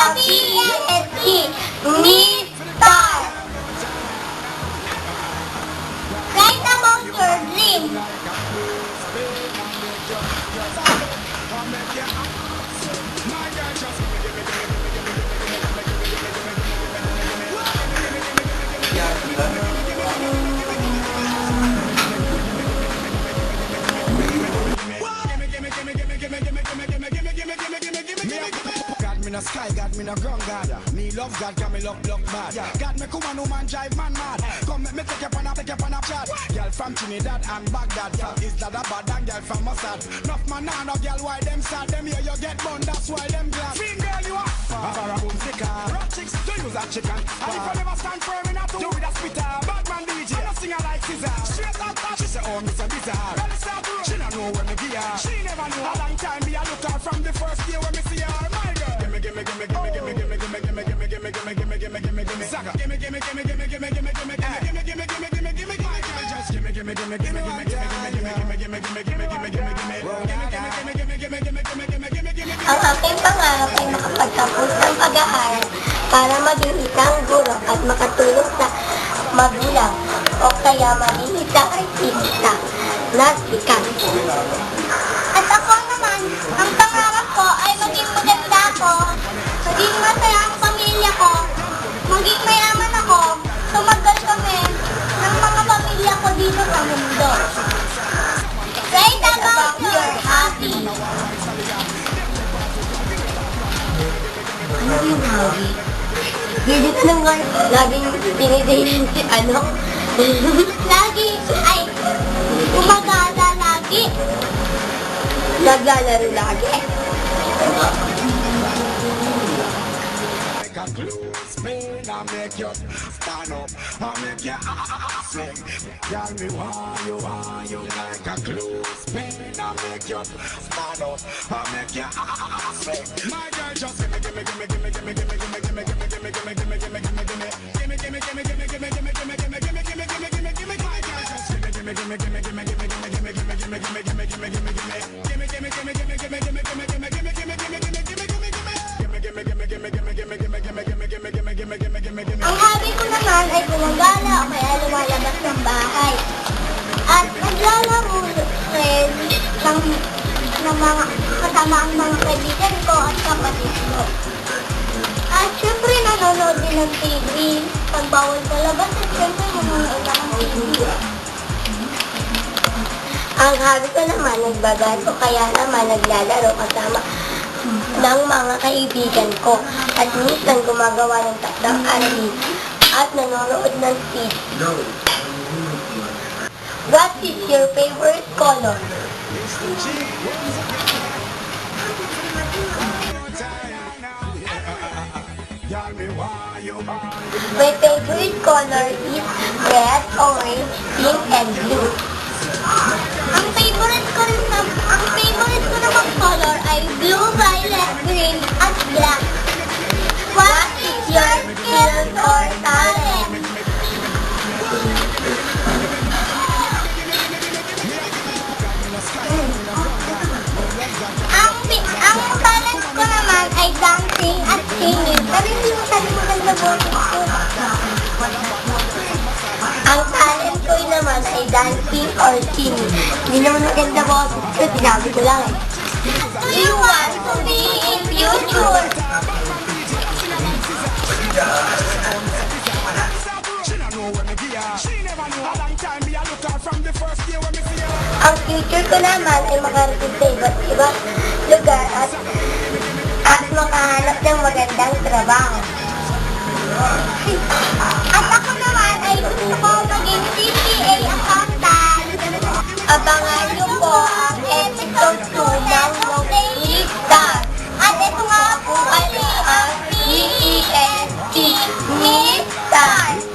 R-A-B-E-N-S-E. Meet Star. Write about your dream. God me no sky, God me no ground, God. Me love God, God me love bad. God me come on, no man drive man mad. Come let me take you on a chat. Girl from Trinidad and Baghdad, from Isla da Bad and girl from Mossad. Enough man now, no girl why them sad. Them here you get bun, that's why them glad. Sweet girl you are. For a boom sticker. Rock chicks, do use a chicken. And if you never stand firm in a two, do with a spitter. Bad man DJ, I no sing her like scissor. Straight out that, she say oh me so bizarre. Well it's start to roll. She no know when me give her. She never know. A long time me a look her from the first day when me see her. My girl. Ang aking pangarap ay makapagtapos ng pag-aaral para maging isang guro at makatulong sa magulang o kaya maging isang artista na sikat. At ako naman, ang pangarap ko ay maging maganda ako, maging masaya ang pamilya ko, maging mayaman ako, tumagal kami ng mga pamilya ko dito sa mundo. Write about your hobby. Ano yung hobby? Ganit lang nga, laging tinidayin si ano? Lagi, ay, umagala lagi. Naglalaro lagi. I make you stand up, I make you swing. Girl, me want you like a clothespin. I make you stand up, I make you swing. My girl, just gimme. Ang hobby ko naman ay gumagala o kaya lumalabas ng bahay. At naglalaro rin ng mga kasama ang mga kaibigan ko at kapatid ko. At syempre nanonood din ng TV. Pag bawal sa labas, at syempre nanonood ako ng TV. Ang hobby ko naman nagbagat o kaya naman naglalaro kasama ng mga kaibigan ko at minsan gumagawa ng takdang arti at nanonood ng TV. What is your favorite color? My favorite color is red, orange, pink, and blue. Ang favorite ko namang color ay blue, violet, green, at black. What is your skill or talent? Ang talent ko naman ay dancing at singing. Pero hindi masyado maganda boses ko. Ang talent ko naman ay dancing or singing. Hindi naman maganda boses ko, sinabi ko lang eh. Do you want to be in future? Ang future ko naman ay makarating sa iba't ibang lugar at makahanap ng magandang trabaho.